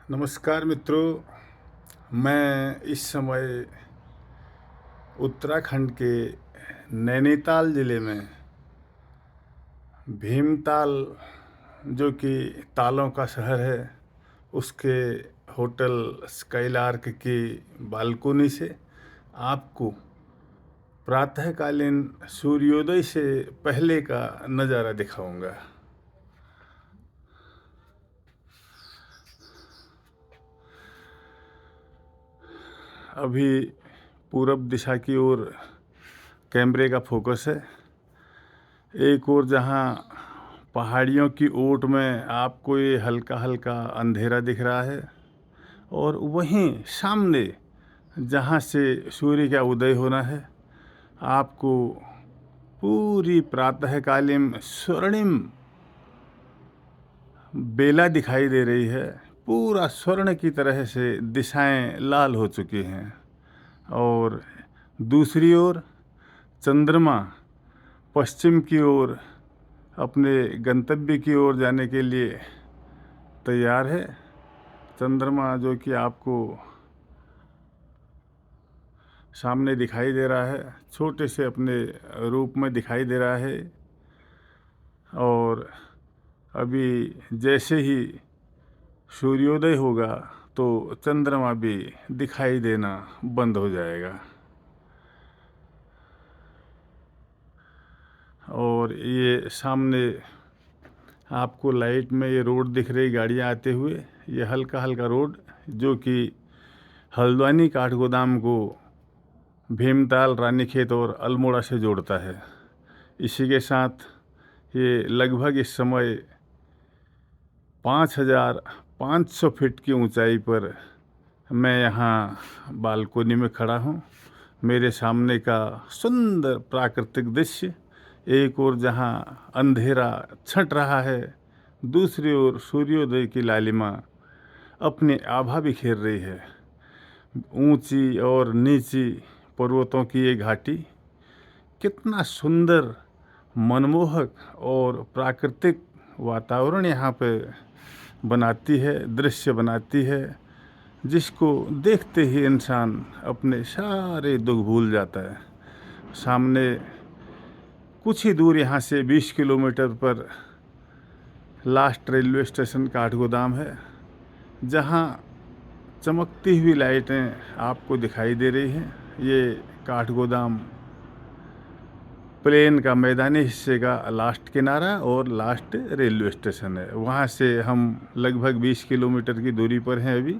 नमस्कार मित्रों। मैं इस समय उत्तराखंड के नैनीताल ज़िले में भीमताल, जो कि तालों का शहर है, उसके होटल स्काईलार्क की बालकोनी से आपको प्रातःकालीन सूर्योदय से पहले का नज़ारा दिखाऊंगा। अभी पूरब दिशा की ओर कैमरे का फोकस है। एक ओर जहाँ पहाड़ियों की ओट में आपको ये हल्का हल्का अंधेरा दिख रहा है, और वहीं सामने जहाँ से सूर्य का उदय होना है, आपको पूरी प्रातःकालीन स्वर्णिम बेला दिखाई दे रही है। पूरा स्वर्ण की तरह से दिशाएं लाल हो चुकी हैं, और दूसरी ओर चंद्रमा पश्चिम की ओर अपने गंतव्य की ओर जाने के लिए तैयार है। चंद्रमा जो कि आपको सामने दिखाई दे रहा है, छोटे से अपने रूप में दिखाई दे रहा है, और अभी जैसे ही सूर्योदय होगा तो चंद्रमा भी दिखाई देना बंद हो जाएगा। और ये सामने आपको लाइट में ये रोड दिख रही, गाड़ियाँ आते हुए, ये हल्का हल्का रोड जो कि हल्द्वानी काठगोदाम को भीमताल, रानीखेत और अल्मोड़ा से जोड़ता है। इसी के साथ ये लगभग इस समय 5,500 फीट की ऊंचाई पर मैं यहाँ बालकोनी में खड़ा हूँ। मेरे सामने का सुंदर प्राकृतिक दृश्य, एक ओर जहाँ अंधेरा छंट रहा है, दूसरी ओर सूर्योदय की लालिमा अपनी आभा बिखेर रही है। ऊंची और नीची पर्वतों की ये घाटी कितना सुंदर, मनमोहक और प्राकृतिक वातावरण यहाँ पे बनाती है, दृश्य बनाती है, जिसको देखते ही इंसान अपने सारे दुख भूल जाता है। सामने कुछ ही दूर यहाँ से 20 किलोमीटर पर लास्ट रेलवे स्टेशन काठगोदाम है, जहाँ चमकती हुई लाइटें आपको दिखाई दे रही हैं। ये काठगोदाम प्लेन का मैदानी हिस्से का लास्ट किनारा और लास्ट रेलवे स्टेशन है। वहाँ से हम लगभग 20 किलोमीटर की दूरी पर हैं अभी,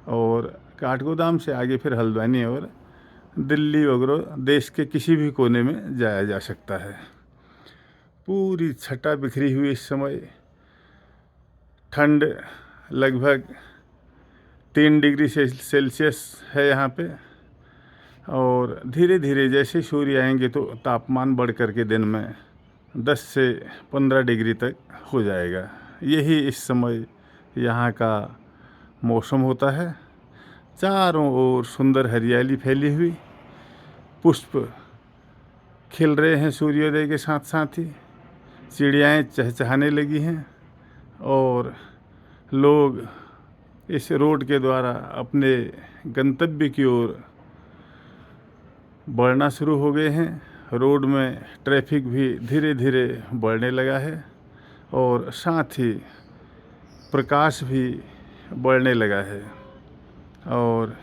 और काठगोदाम से आगे फिर हल्द्वानी और दिल्ली वगैरह देश के किसी भी कोने में जाया जा सकता है। पूरी छटा बिखरी हुई इस समय, ठंड लगभग 3 डिग्री सेल्सियस है यहाँ पे, और धीरे धीरे जैसे सूर्य आएंगे तो तापमान बढ़ कर के दिन में 10 से 15 डिग्री तक हो जाएगा। यही इस समय यहाँ का मौसम होता है। चारों ओर सुंदर हरियाली फैली हुई, पुष्प खिल रहे हैं सूर्योदय के साथ साथ ही, चिड़ियाएँ चहचहाने लगी हैं, और लोग इस रोड के द्वारा अपने गंतव्य की ओर बढ़ना शुरू हो गए हैं। रोड में ट्रैफिक भी धीरे धीरे बढ़ने लगा है, और साथ ही प्रकाश भी बढ़ने लगा है, और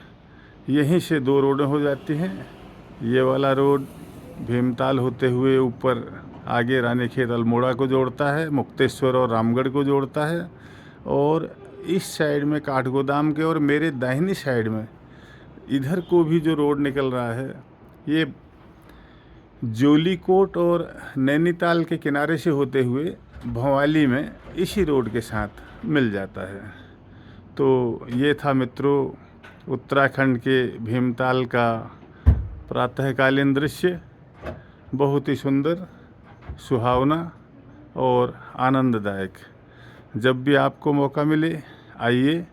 यहीं से 2 रोडें हो जाती हैं। ये वाला रोड भीमताल होते हुए ऊपर आगे रानीखेत अल्मोड़ा को जोड़ता है, मुक्तेश्वर और रामगढ़ को जोड़ता है, और इस साइड में काठगोदाम के और मेरे दाहिनी साइड में इधर को भी जो रोड निकल रहा है, ये जोलीकोट और नैनीताल के किनारे से होते हुए भवाली में इसी रोड के साथ मिल जाता है। तो ये था मित्रों उत्तराखंड के भीमताल का प्रातःकालीन दृश्य, बहुत ही सुंदर, सुहावना और आनंददायक। जब भी आपको मौका मिले आइए,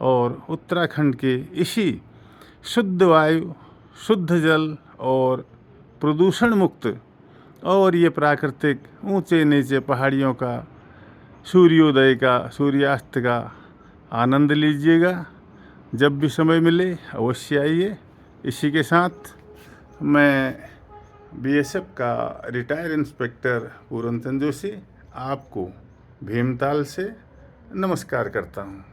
और उत्तराखंड के इसी शुद्ध वायु, शुद्ध जल और प्रदूषण मुक्त और ये प्राकृतिक ऊंचे नीचे पहाड़ियों का, सूर्योदय का, सूर्यास्त का आनंद लीजिएगा। जब भी समय मिले अवश्य आइए। इसी के साथ मैं बीएसएफ का रिटायर इंस्पेक्टर पूरन चंद जोशी आपको भीमताल से नमस्कार करता हूँ।